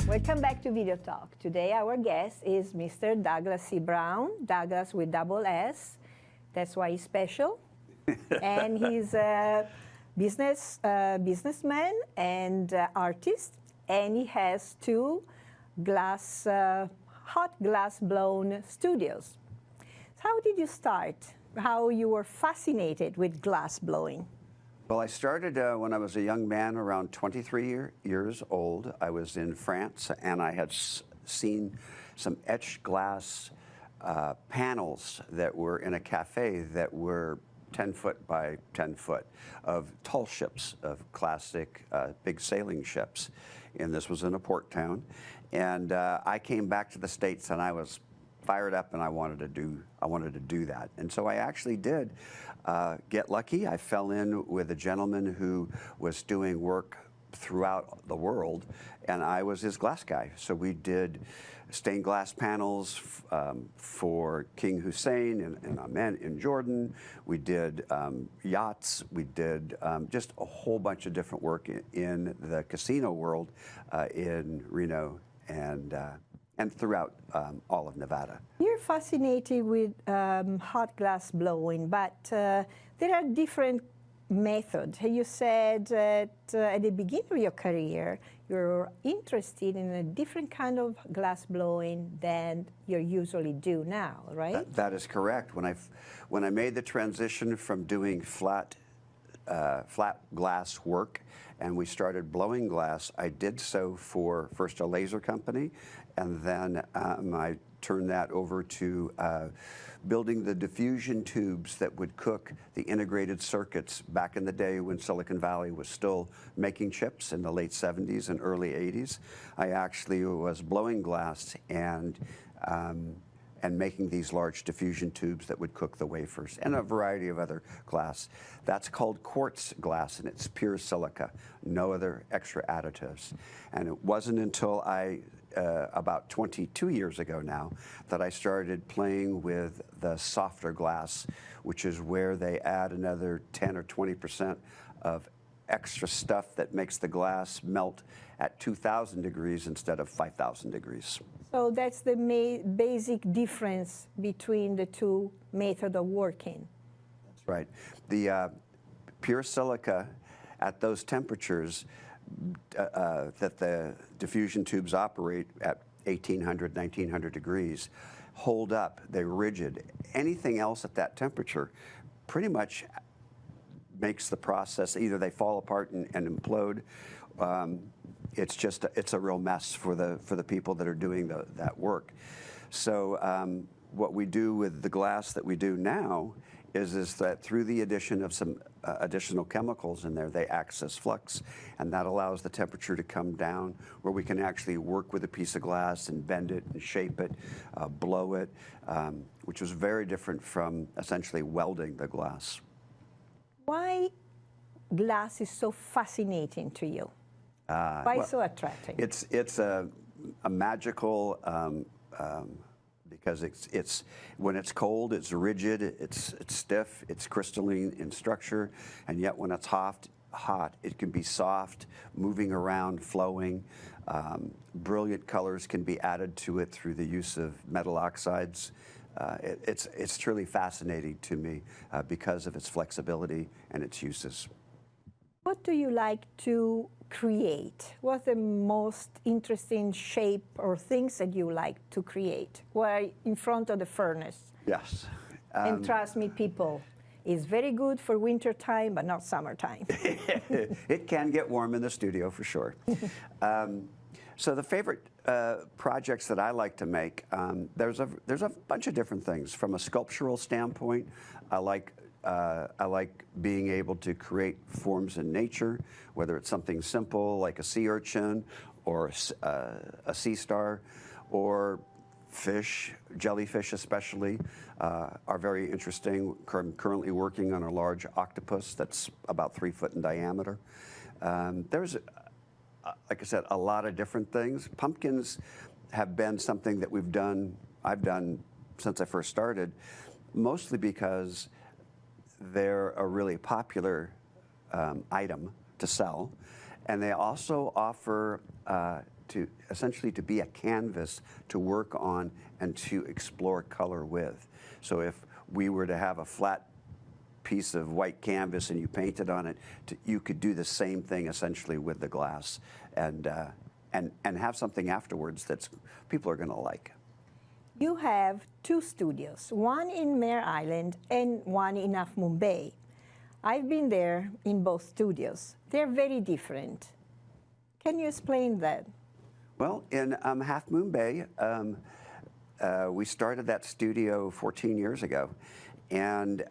Welcome back to Video Talk. Today our guest is Mr. Douglas C. Brown, Douglas with double S. That's why he's special. And he's a businessman and artist, and he has two hot glass blown studios. How did you start? How you were fascinated with glass blowing? Well, I started when I was a young man, around 23 years old. I was in France, and I had seen some etched glass panels that were in a cafe that were 10 foot by 10 foot of tall ships, of classic big sailing ships. And this was in a port town. And I came back to the States, and I was fired up, and I wanted to do that. And so I actually did get lucky. I fell in with a gentleman who was doing work throughout the world, and I was his glass guy. So we did stained glass panels for King Hussein and Amman in Jordan. We did yachts. We did just a whole bunch of different work in the casino world in Reno and throughout all of Nevada. You're fascinated with hot glass blowing, but there are different methods. You said that at the beginning of your career, you're interested in a different kind of glass blowing than you usually do now, right? That is correct. When I made the transition from doing flat glass work, and we started blowing glass, I did so for first a laser company, and then I turned that over to building the diffusion tubes that would cook the integrated circuits back in the day when Silicon Valley was still making chips in the late 70s and early 80s. I actually was blowing glass and making these large diffusion tubes that would cook the wafers, and a variety of other glass. That's called quartz glass, and it's pure silica, no other extra additives. And it wasn't until about 22 years ago now, that I started playing with the softer glass, which is where they add another 10 or 20% of extra stuff that makes the glass melt at 2,000 degrees instead of 5,000 degrees. So that's the basic difference between the two methods of working. That's right. The pure silica at those temperatures that the diffusion tubes operate at 1,800, 1,900 degrees hold up. They're rigid. Anything else at that temperature pretty much makes the process, either they fall apart and implode. It's a real mess for the people that are doing that work. So what we do with the glass that we do now is that through the addition of some additional chemicals in there, they act as flux, and that allows the temperature to come down, where we can actually work with a piece of glass and bend it and shape it, blow it, which was very different from essentially welding the glass. Why glass is so fascinating to you? Why so attractive? It's a magical, because it's when it's cold, it's rigid, it's stiff, it's crystalline in structure, and yet when it's hot, it can be soft, moving around, flowing. Brilliant colors can be added to it through the use of metal oxides. It's truly fascinating to me because of its flexibility and its uses. What do you like to create? What's the most interesting shape or things that you like to create? While in front of the furnace. Yes. And trust me, people, it's very good for winter time, but not summertime. It can get warm in the studio for sure. So the favorite projects that I like to make, there's a bunch of different things. From a sculptural standpoint, I like being able to create forms in nature, whether it's something simple like a sea urchin or a sea star, or fish, jellyfish especially, are very interesting. I'm currently working on a large octopus that's about 3 foot in diameter. There's, like I said, a lot of different things. Pumpkins have been something that I've done since I first started, mostly because they're a really popular item to sell, and they also offer to essentially to be a canvas to work on and to explore color with. So if we were to have a flat piece of white canvas and you painted on it, you could do the same thing essentially with the glass, and have something afterwards that's people are going to like. You have two studios, one in Mare Island and one in Half Moon Bay. I've been there in both studios. They're very different. Can you explain that? Well, in Half Moon Bay, we started that studio 14 years ago, and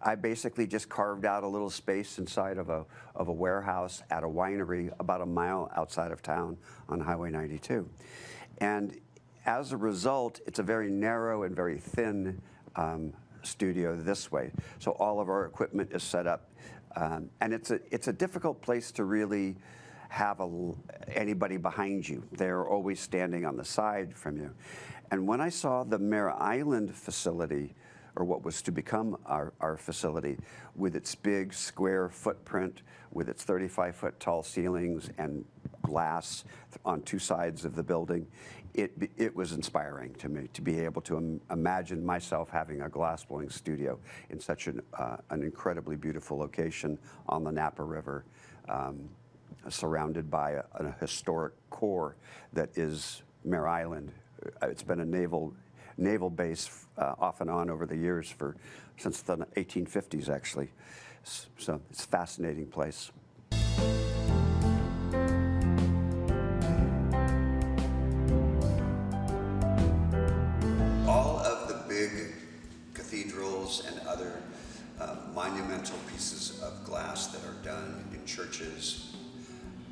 I basically just carved out a little space inside of a warehouse at a winery about a mile outside of town on Highway 92. And as a result, it's a very narrow and very thin studio this way. So all of our equipment is set up, and it's a difficult place to really have anybody behind you. They're always standing on the side from you. And when I saw the Mare Island facility, or what was to become our facility, with its big square footprint, with its 35-foot tall ceilings and glass on two sides of the building, it was inspiring to me to be able to imagine myself having a glassblowing studio in such an incredibly beautiful location on the Napa River, surrounded by a historic core that is Mare Island. It's been a naval base off and on over the years since the 1850s, actually. So it's a fascinating place. All of the big cathedrals and other monumental pieces of glass that are done in churches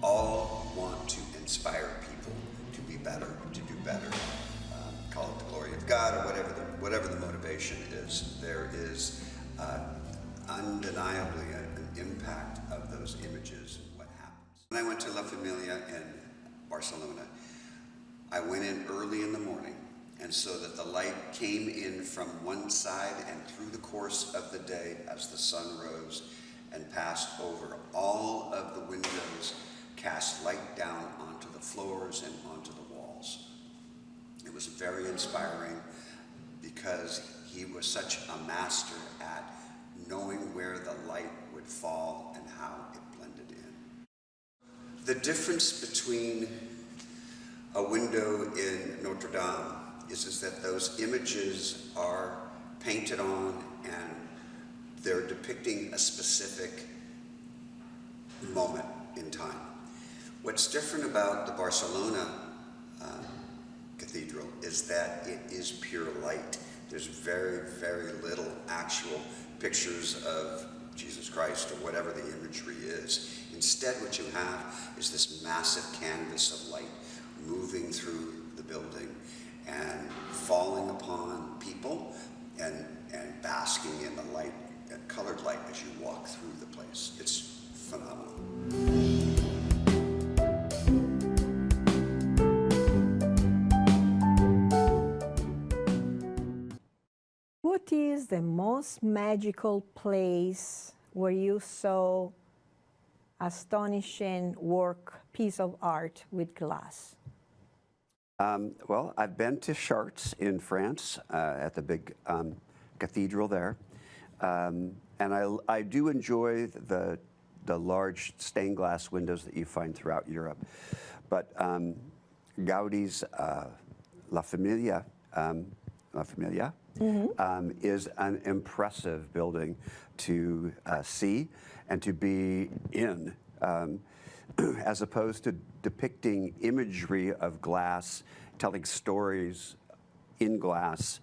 all want to inspire people to be better, to do better. Call it the glory of God, or whatever the motivation is. There is undeniably an impact of those images and what happens. When I went to La Familia in Barcelona, I went in early in the morning, and so that the light came in from one side and through the course of the day as the sun rose and passed over all of the windows, cast light down onto the floors and onto the walls. It was very inspiring because he was such a master at knowing where the light would fall and how it blended in. The difference between a window in Notre Dame is that those images are painted on and they're depicting a specific moment in time. What's different about the Barcelona cathedral is that it is pure light. There's very, very little actual pictures of Jesus Christ or whatever the imagery is. Instead, what you have is this massive canvas of light moving through the building and falling upon people and basking in the light, colored light, as you walk through the place. It's phenomenal. What is the most magical place where you saw astonishing piece of art with glass? Well, I've been to Chartres in France at the big cathedral there, and I do enjoy the large stained glass windows that you find throughout Europe. But Gaudi's La Familia is an impressive building to see and to be in, as opposed to depicting imagery of glass, telling stories in glass.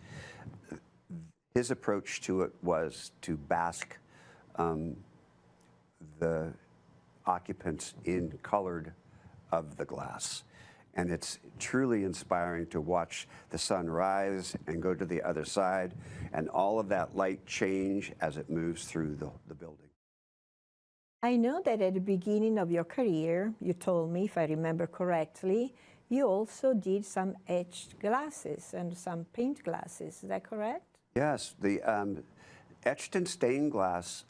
His approach to it was to bask the occupants in colored of the glass. And it's truly inspiring to watch the sun rise and go to the other side, and all of that light change as it moves through the building. I know that at the beginning of your career, you told me, if I remember correctly, you also did some etched glasses and some paint glasses. Is that correct? Yes, the etched and stained glass,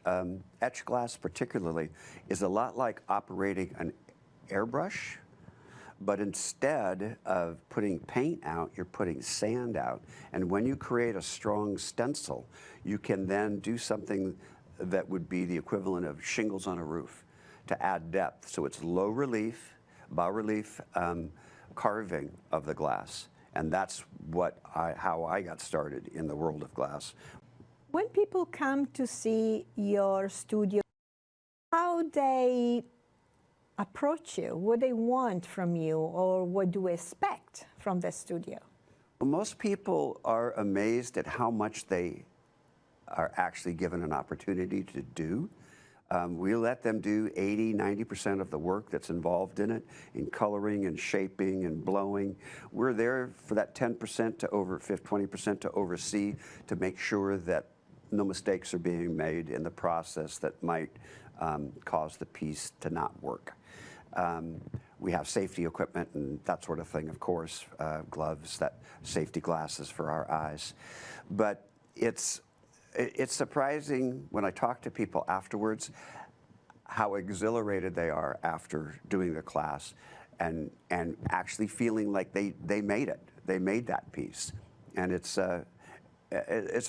etched glass particularly, is a lot like operating an airbrush, But instead of putting paint out, you're putting sand out. And when you create a strong stencil, you can then do something that would be the equivalent of shingles on a roof to add depth. So it's low relief, bas relief carving of the glass. And that's how I got started in the world of glass. When people come to see your studio, how they approach you, what they want from you, or what do they expect from the studio? Well, most people are amazed at how much they are actually given an opportunity to do. We let them do 80, 90% of the work that's involved in it, in coloring and shaping and blowing. We're there for that 10% to 20% to oversee, to make sure that no mistakes are being made in the process that might cause the piece to not work. We have safety equipment and that sort of thing, of course, gloves, safety glasses for our eyes. But it's surprising when I talk to people afterwards how exhilarated they are after doing the class and actually feeling like they made it. They made that piece. And it's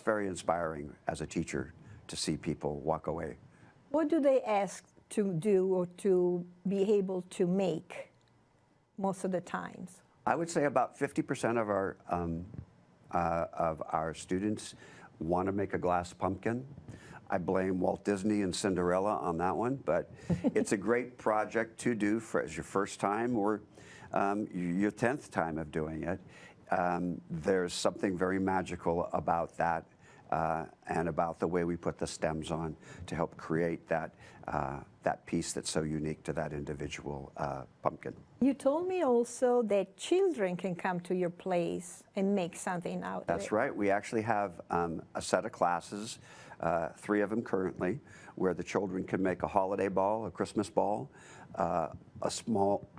very inspiring as a teacher to see people walk away. What do they ask to do or to be able to make most of the times? I would say about 50% of our students want to make a glass pumpkin. I blame Walt Disney and Cinderella on that one, but it's a great project to do as your first time or your 10th time of doing it. There's something very magical about that and about the way we put the stems on to help create that piece that's so unique to that individual pumpkin. You told me also that children can come to your place and make something out of it. That's right. We actually have a set of classes, 3 of them currently, where the children can make a holiday ball, a Christmas ball, a small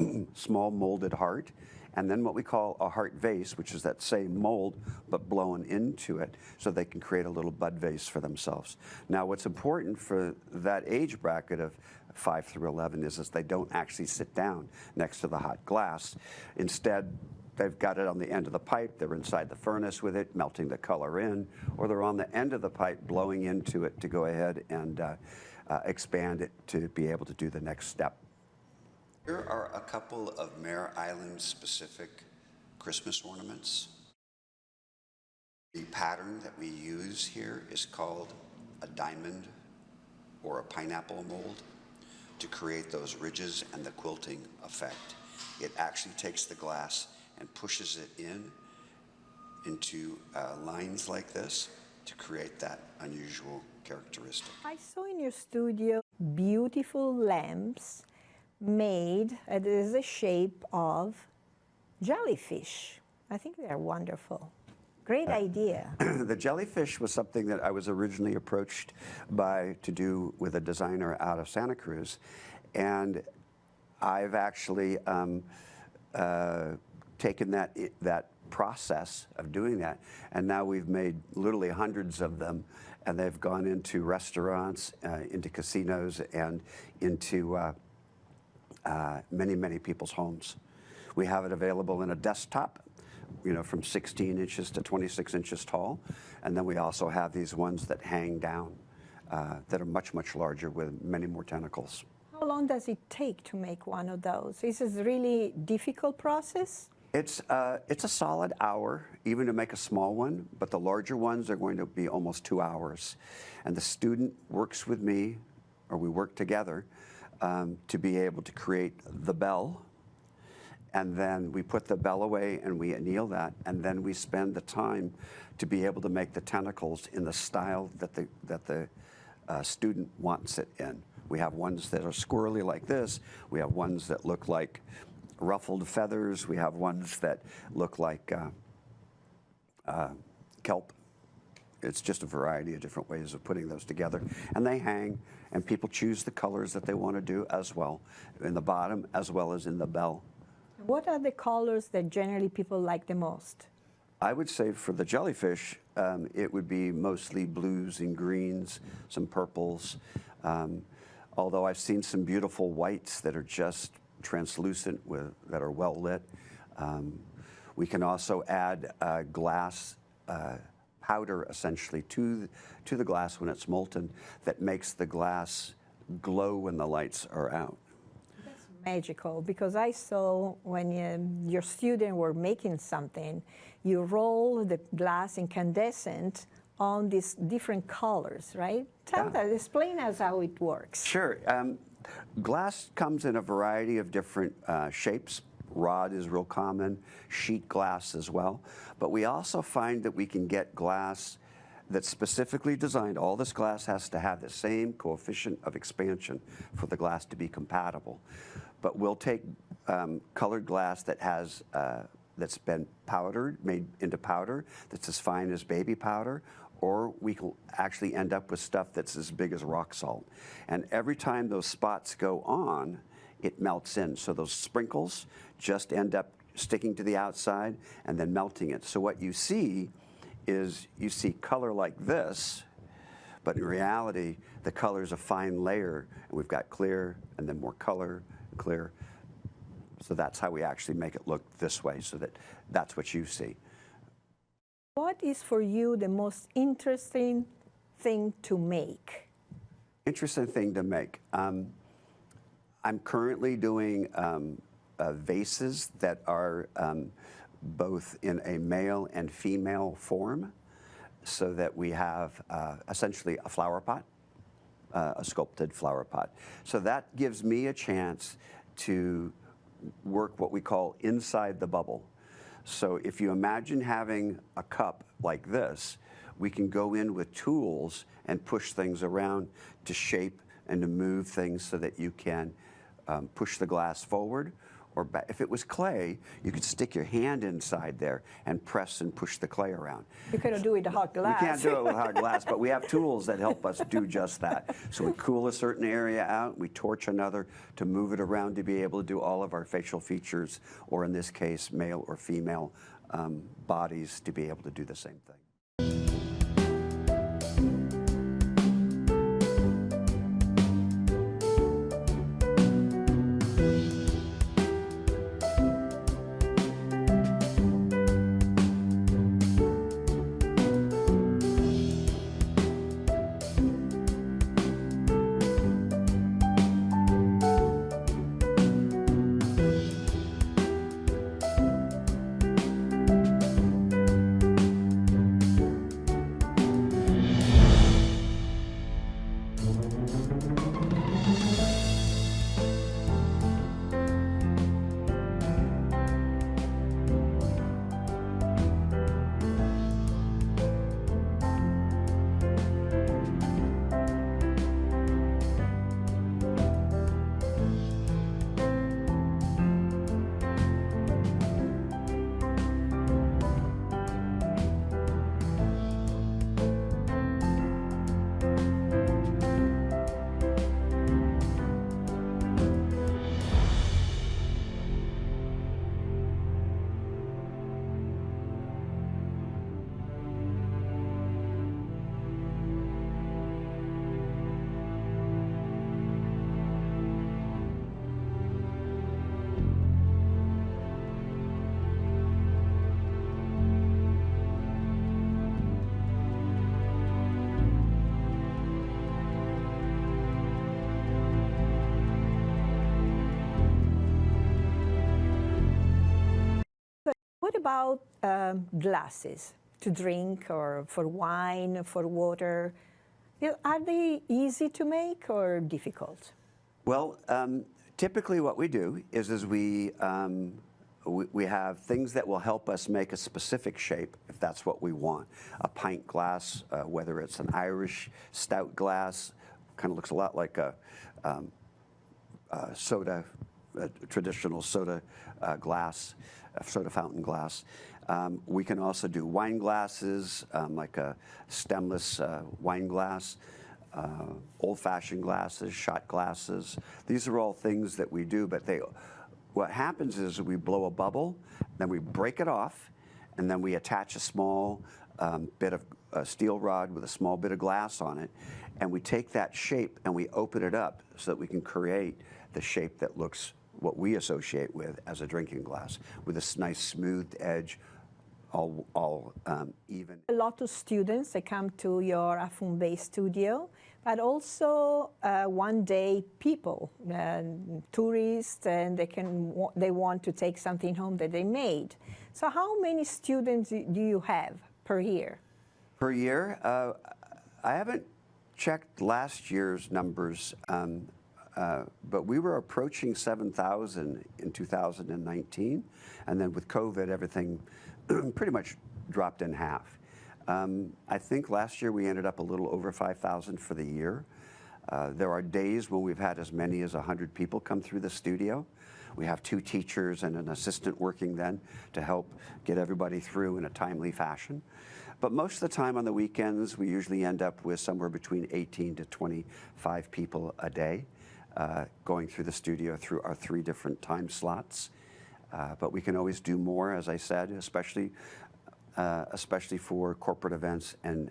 molded heart, and then what we call a heart vase, which is that same mold but blown into it so they can create a little bud vase for themselves. Now what's important for that age bracket of 5 through 11 is they don't actually sit down next to the hot glass. Instead, they've got it on the end of the pipe, they're inside the furnace with it, melting the color in, or they're on the end of the pipe blowing into it to go ahead and expand it to be able to do the next step. Here are a couple of Mare Island specific Christmas ornaments. The pattern that we use here is called a diamond or a pineapple mold to create those ridges and the quilting effect. It actually takes the glass and pushes it into lines like this to create that unusual characteristic. I saw in your studio beautiful lamps made as a shape of jellyfish. I think they are wonderful. Great idea. The jellyfish was something that I was originally approached to do with a designer out of Santa Cruz. And I've actually taken that process of doing that, and now we've made literally hundreds of them, and they've gone into restaurants, into casinos, and into many people's homes. We have it available in a desktop, from 16 inches to 26 inches tall, and then we also have these ones that hang down that are much larger with many more tentacles. How long does it take to make one of those? Is this a really difficult process? It's a solid hour, even to make a small one, but the larger ones are going to be almost 2 hours. And the student works with me, or we work together, to be able to create the bell. And then we put the bell away and we anneal that, and then we spend the time to be able to make the tentacles in the style that the student wants it in. We have ones that are squirrely like this. We have ones that look like ruffled feathers. We have ones that look like kelp. It's just a variety of different ways of putting those together. And they hang, and people choose the colors that they want to do as well, in the bottom as well as in the bell. What are the colors that generally people like the most? I would say for the jellyfish, it would be mostly blues and greens, some purples. Although I've seen some beautiful whites that are just translucent that are well lit. We can also add glass powder essentially to the glass when it's molten that makes the glass glow when the lights are out. That's magical, because I saw when your students were making something, you roll the glass incandescent on these different colors, right? Explain us how it works. Sure. Glass comes in a variety of different shapes. Rod is real common, sheet glass as well. But we also find that we can get glass that's specifically designed. All this glass has to have the same coefficient of expansion for the glass to be compatible. But we'll take colored glass that has that's been powdered, made into powder, that's as fine as baby powder, or we can actually end up with stuff that's as big as rock salt. And every time those spots go on, it melts in. So those sprinkles just end up sticking to the outside and then melting it. So what you see is you see color like this, but in reality, the color is a fine layer. And we've got clear and then more color, clear. So that's how we actually make it look this way, so that's what you see. What is for you the most interesting thing to make? Interesting thing to make. I'm currently doing vases that are both in a male and female form, so that we have essentially a flower pot, a sculpted flower pot. So that gives me a chance to work what we call inside the bubble. So if you imagine having a cup like this, we can go in with tools and push things around to shape and to move things so that you can push the glass forward or back. If it was clay, you could stick your hand inside there and press and push the clay around. You couldn't do it with hot glass. We can't do it with hot glass, but we have tools that help us do just that. So we cool a certain area out, we torch another to move it around to be able to do all of our facial features, or in this case, male or female bodies, to be able to do the same thing. What about glasses to drink, or for wine, for water? Are they easy to make or difficult? Well, typically what we do is we have things that will help us make a specific shape if that's what we want. A pint glass, whether it's an Irish stout glass, kind of looks a lot like a soda, a traditional soda glass, a soda fountain glass. We can also do wine glasses, like a stemless wine glass, old-fashioned glasses, shot glasses. These are all things that we do, but what happens is we blow a bubble, then we break it off, and then we attach a small bit of steel rod with a small bit of glass on it, and we take that shape and we open it up so that we can create the shape that looks what we associate with as a drinking glass, with a nice smoothed edge, all even. A lot of students, they come to your Afun-based studio, but also one-day people, tourists, and they want to take something home that they made. So how many students do you have per year? Per year? I haven't checked last year's numbers, but we were approaching 7,000 in 2019, and then with COVID, everything pretty much dropped in half. I think last year we ended up a little over 5,000 for the year. There are days when we've had as many as 100 people come through the studio. We have 2 teachers and an assistant working then to help get everybody through in a timely fashion. But most of the time on the weekends, we usually end up with somewhere between 18 to 25 people a day going through the studio through our 3 different time slots. But we can always do more, as I said, especially for corporate events and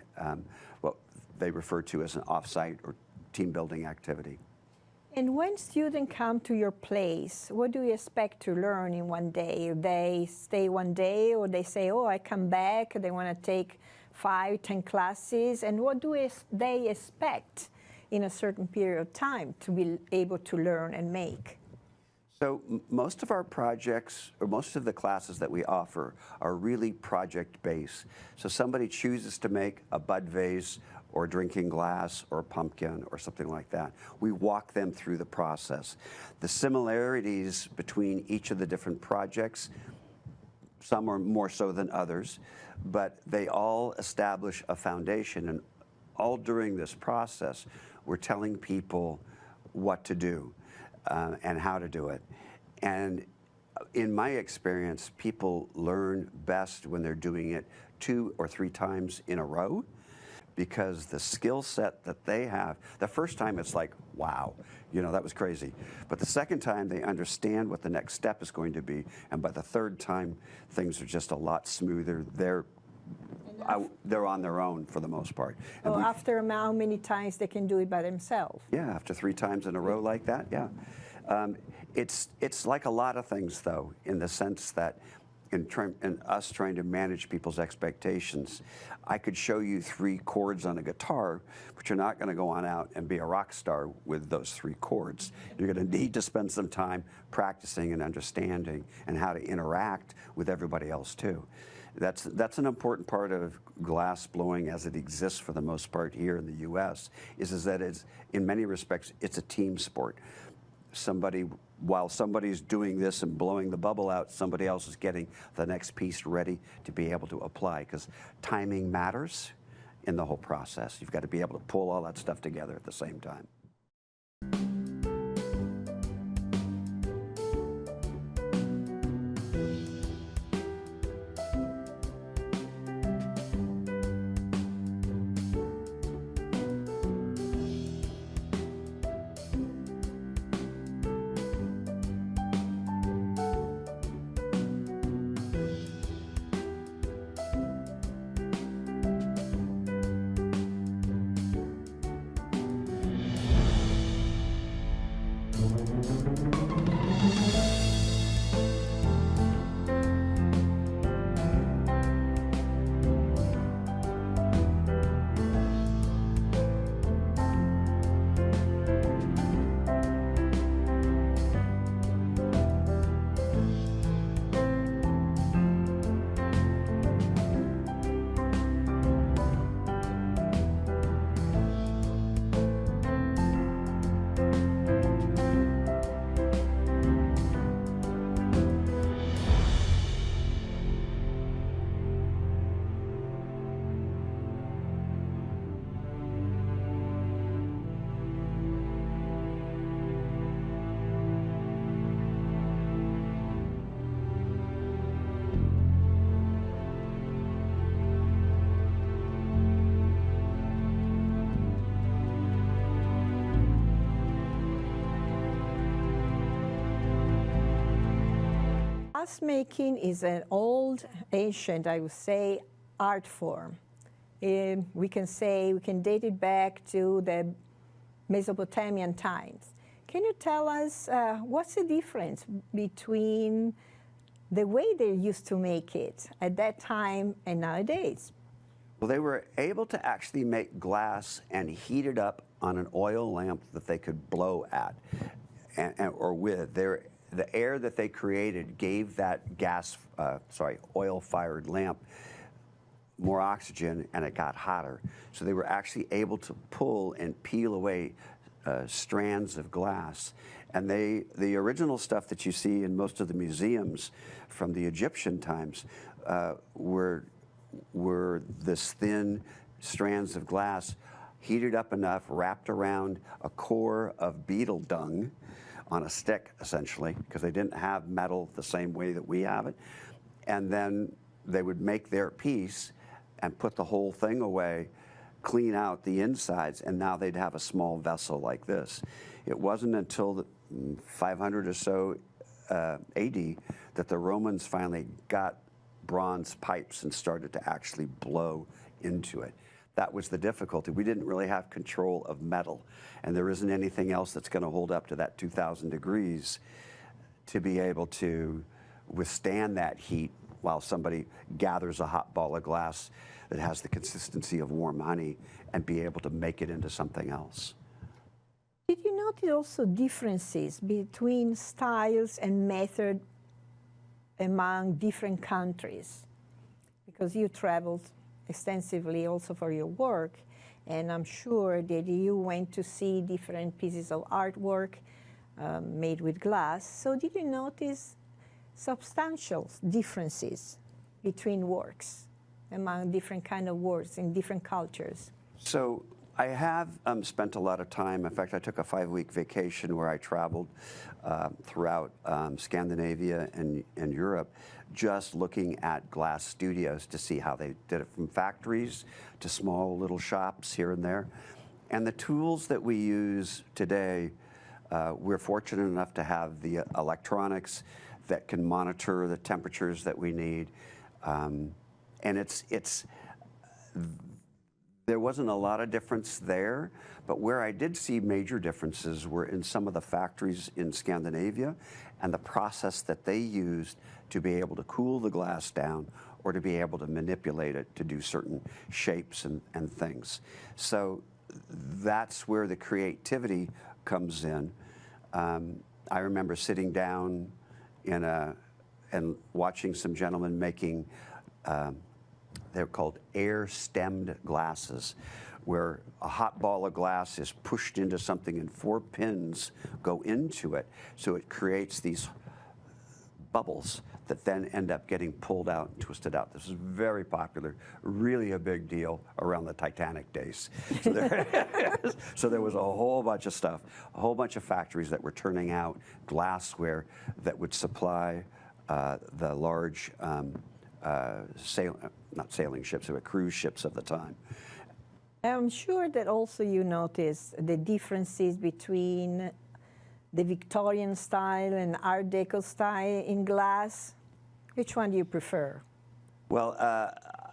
what they refer to as an off-site or team building activity. And when students come to your place, what do you expect to learn in one day? They stay one day, or they say, oh, I come back, they want to take 5, 10 classes, and what do they expect in a certain period of time to be able to learn and make? So most of our projects, or most of the classes that we offer, are really project-based. So somebody chooses to make a bud vase or a drinking glass or a pumpkin or something like that. We walk them through the process. The similarities between each of the different projects, some are more so than others, but they all establish a foundation. And all during this process, we're telling people what to do. And how to do it. And in my experience, people learn best when they're doing it 2 or 3 times in a row, because the skill set that they have, the first time it's like, wow, you know, that was crazy. But the second time they understand what the next step is going to be, and by the third time, things are just a lot smoother. They're on their own for the most part. And so after how many times they can do it by themselves? Yeah, after 3 times in a row like that, yeah. It's like a lot of things, though, in the sense that in us trying to manage people's expectations, I could show you 3 chords on a guitar, but you're not going to go on out and be a rock star with those 3 chords. You're going to need to spend some time practicing and understanding and how to interact with everybody else, too. That's an important part of glass blowing as it exists for the most part here in the U.S. is that it's, in many respects, it's a team sport. While somebody's doing this and blowing the bubble out, somebody else is getting the next piece ready to be able to apply, because timing matters in the whole process. You've got to be able to pull all that stuff together at the same time. Glassmaking is an old, ancient, I would say, art form. We can date it back to the Mesopotamian times. can you tell us what's the difference between the way they used to make it at that time and nowadays? Well, they were able to actually make glass and heat it up on an oil lamp that they could blow at, or with. The air that they created gave that oil-fired lamp more oxygen, and it got hotter. So they were actually able to pull and peel away strands of glass. And the original stuff that you see in most of the museums from the Egyptian times were this thin strands of glass heated up enough, wrapped around a core of beetle dung on a stick, essentially, because they didn't have metal the same way that we have it. And then they would make their piece and put the whole thing away, clean out the insides, and now they'd have a small vessel like this. It wasn't until the 500 or so AD that the Romans finally got bronze pipes and started to actually blow into it. That was the difficulty. We didn't really have control of metal, and there isn't anything else that's going to hold up to that 2,000 degrees to be able to withstand that heat while somebody gathers a hot ball of glass that has the consistency of warm honey and be able to make it into something else. Did you notice also differences between styles and method among different countries? Because you traveled extensively also for your work, and I'm sure that you went to see different pieces of artwork made with glass. So did you notice substantial differences between works among different kind of works in different cultures? So I have spent a lot of time. In fact, I took a 5-week vacation where I traveled throughout Scandinavia and Europe, just looking at glass studios to see how they did it, from factories to small little shops here and there. And the tools that we use today, we're fortunate enough to have the electronics that can monitor the temperatures that we need. And there wasn't a lot of difference there, but where I did see major differences were in some of the factories in Scandinavia and the process that they used to be able to cool the glass down or to be able to manipulate it to do certain shapes and things. So that's where the creativity comes in. I remember sitting down and watching some gentlemen making they're called air-stemmed glasses, where a hot ball of glass is pushed into something and 4 pins go into it, so it creates these bubbles that then end up getting pulled out and twisted out. This is very popular, really a big deal around the Titanic days. So there was a whole bunch of stuff, a whole bunch of factories that were turning out glassware that would supply the large not sailing ships, they were cruise ships of the time. I'm sure that also you noticed the differences between the Victorian style and Art Deco style in glass. Which one do you prefer? Well,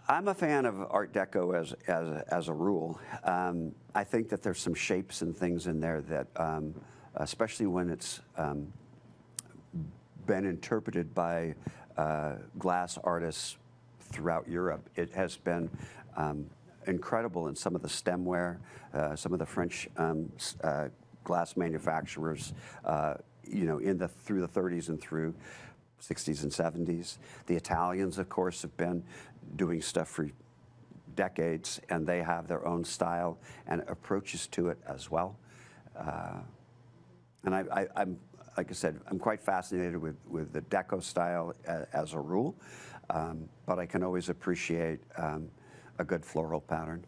I'm a fan of Art Deco as a rule. I think that there's some shapes and things in there that, especially when it's been interpreted by glass artists throughout Europe, it has been incredible in some of the stemware, some of the French glass manufacturers, through the 30s and through 60s and 70s. The Italians, of course, have been doing stuff for decades, and they have their own style and approaches to it as well. And I'm like I said, I'm quite fascinated with the Deco style as a rule, but I can always appreciate a good floral pattern.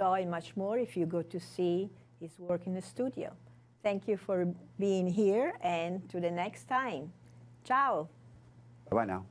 enjoy much more if you go to see his work in the studio. Thank you for being here, and to the next time. Ciao. Bye now.